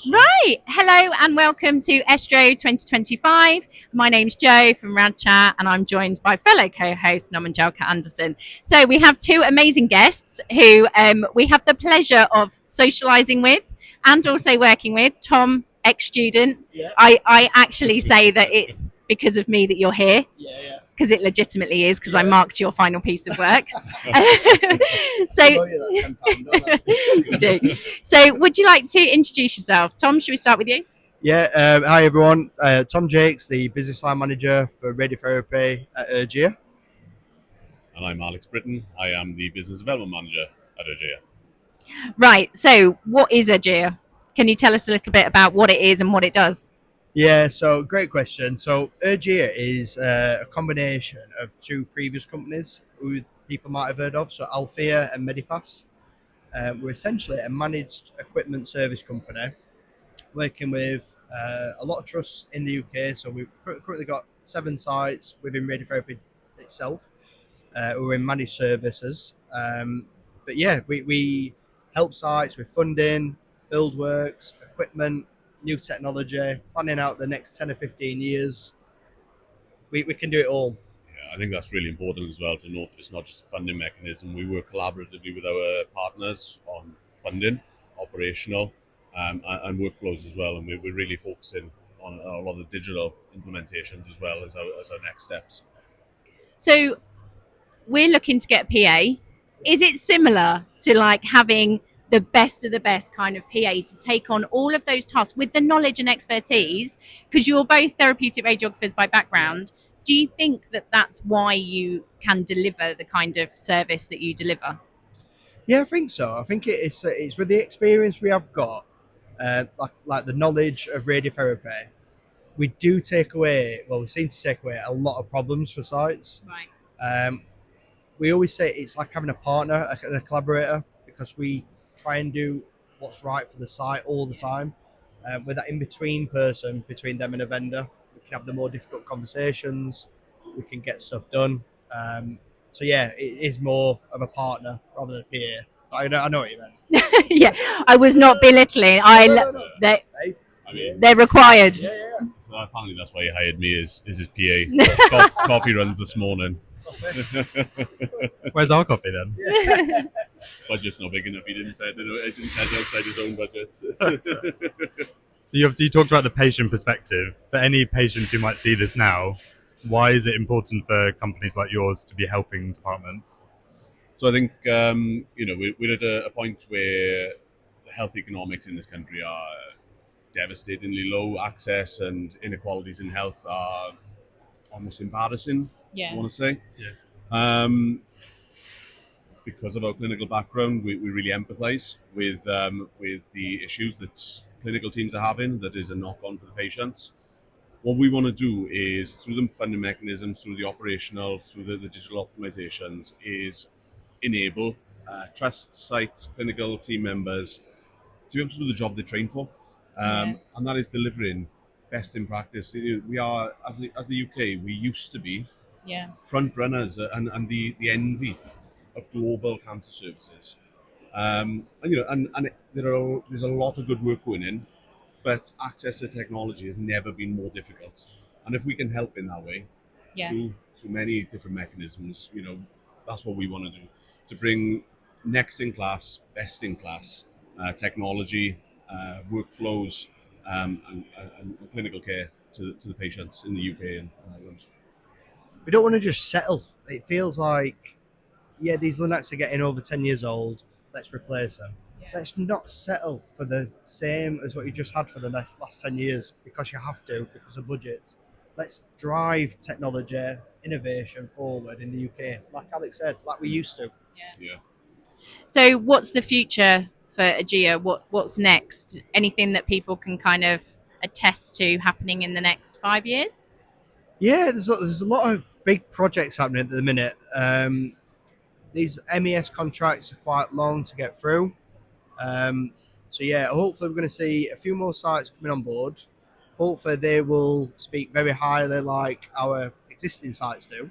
Right. Hello and welcome to ESTRO25. My name's Jo from Rad Chat and I'm joined by fellow co-host Norman Jaques Anderson. So we have two amazing guests who we have the pleasure of socialising with and also working with. Tom, ex-student. Yeah. I actually say that it's because of me that you're here. Yeah. Because it legitimately is, because I Yeah. marked your final piece of work. So, you do. So, would you like to introduce yourself? Tom, should we start with you? Yeah. Hi everyone. Tom Jaques, the business line manager for radiotherapy at Ergéa. And I'm Britton. I am the business development manager at Ergéa. Right. So, what is Ergéa? Can you tell us a little bit about what it is and what it does? Yeah. So great question. So Ergéa is a combination of two previous companies who people might have heard of. So Althea and Medipass. We're essentially a managed equipment service company working with a lot of trusts in the UK. So we've currently got 7 sites within radiotherapy itself. We're in managed services. But yeah, we help sites with funding, build works, equipment, new technology, planning out the next 10 or 15 years. We can do it all. Yeah, I think that's really important as well to note that it's not just a funding mechanism. We work collaboratively with our partners on funding, operational, and workflows as well. And we're really focusing on a lot of the digital implementations as well as our next steps. So, we're looking to get a PA. Is it similar to like having the best of the best kind of PA to take on all of those tasks with the knowledge and expertise? Because you're both therapeutic radiographers by background. Do you think that that's why you can deliver the kind of service that you deliver? Yeah, I think so. I think it's with the experience we have got, like the knowledge of radiotherapy. We do take away. Well, we seem to take away a lot of problems for sites. Right. We always say it's like having a partner and a collaborator because we try and do what's right for the site all the time. With that in between person between them and a vendor, we can have the more difficult conversations. We can get stuff done. So yeah, it is more of a partner rather than a PA. I know what you meant. Yeah, I was not belittling. No. They, I mean, they're required. Yeah. so apparently that's why he hired me is his PA. Coffee runs this morning. Where's our coffee then? Yeah. Budget's not big enough. He didn't say outside his own budget. So you talked about the patient perspective. For any patients who might see this now, why is it important for companies like yours to be helping departments? So I think we're at a point where the health economics in this country are devastatingly low. Access and inequalities in health are almost embarrassing. Yeah. I want to say. Yeah. Because of our clinical background, we really empathise with the issues that clinical teams are having. That is a knock-on for the patients. What we want to do is, through the funding mechanisms, through the operational, through the digital optimizations, is enable trust sites, clinical team members to be able to do the job they train for, and that is delivering best in practice. We are, as the UK, we used to be front runners and the envy of global cancer services. There's a lot of good work going in, but access to technology has never been more difficult. And if we can help in that way, through many different mechanisms, that's what we want to do, to bring next in class, best in class technology, workflows, and clinical care to the patients in the UK and Ireland. We don't want to just settle. It feels like, yeah, these Linacs are getting over 10 years old. Let's replace them. Let's not settle for the same as what you just had for the last 10 years because you have to, because of budgets. Let's drive technology, innovation forward in the UK, like Alex said, like we used to. Yeah. So, what's the future for Ergéa? What's next? Anything that people can kind of attest to happening in the next 5 years? Yeah, there's a lot of big projects happening at the minute. These MES contracts are quite long to get through. So yeah, hopefully we're going to see a few more sites coming on board. Hopefully they will speak very highly like our existing sites do.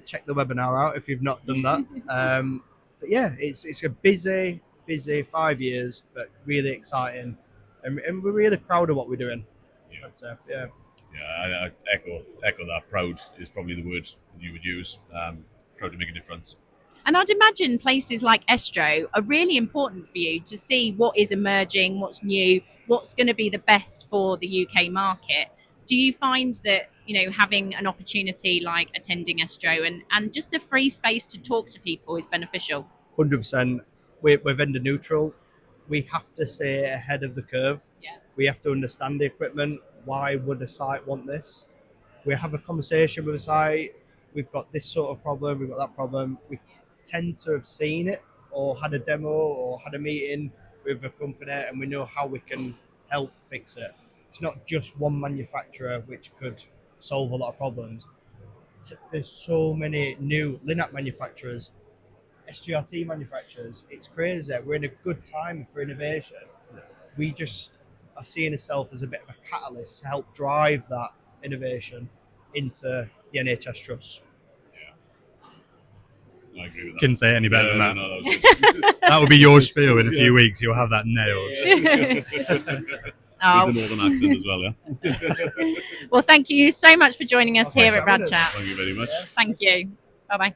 Check the webinar out if you've not done that. But yeah, it's a busy 5 years, but really exciting. and we're really proud of what we're doing. Yeah. I'd say, yeah. Yeah, I echo that. Proud is probably the word you would use. Proud to make a difference. And I'd imagine places like Estro are really important for you to see what is emerging, what's new, what's going to be the best for the UK market. Do you find that, having an opportunity like attending Estro and just the free space to talk to people is beneficial? 100%. We're vendor neutral. We have to stay ahead of the curve. Yeah. We have to understand the equipment. Why would a site want this? We have a conversation with a site. We've got this sort of problem. We've got that problem. We tend to have seen it or had a demo or had a meeting with a company, and we know how we can help fix it. It's not just one manufacturer which could solve a lot of problems. There's so many new Linac manufacturers, SGRT manufacturers. It's crazy. We're in a good time for innovation. We just are seeing ourselves as a bit of a catalyst to help drive that innovation into the NHS Trust. I agree with that. Couldn't say it any better than that. No, that was good. That will be your spiel in a few weeks. You'll have that nailed. Oh. With the northern accent as well, yeah. Well, thank you so much for joining us Oh, here thanks at for having Rad us. Chat. Thank you very much. Thank you. Bye-bye.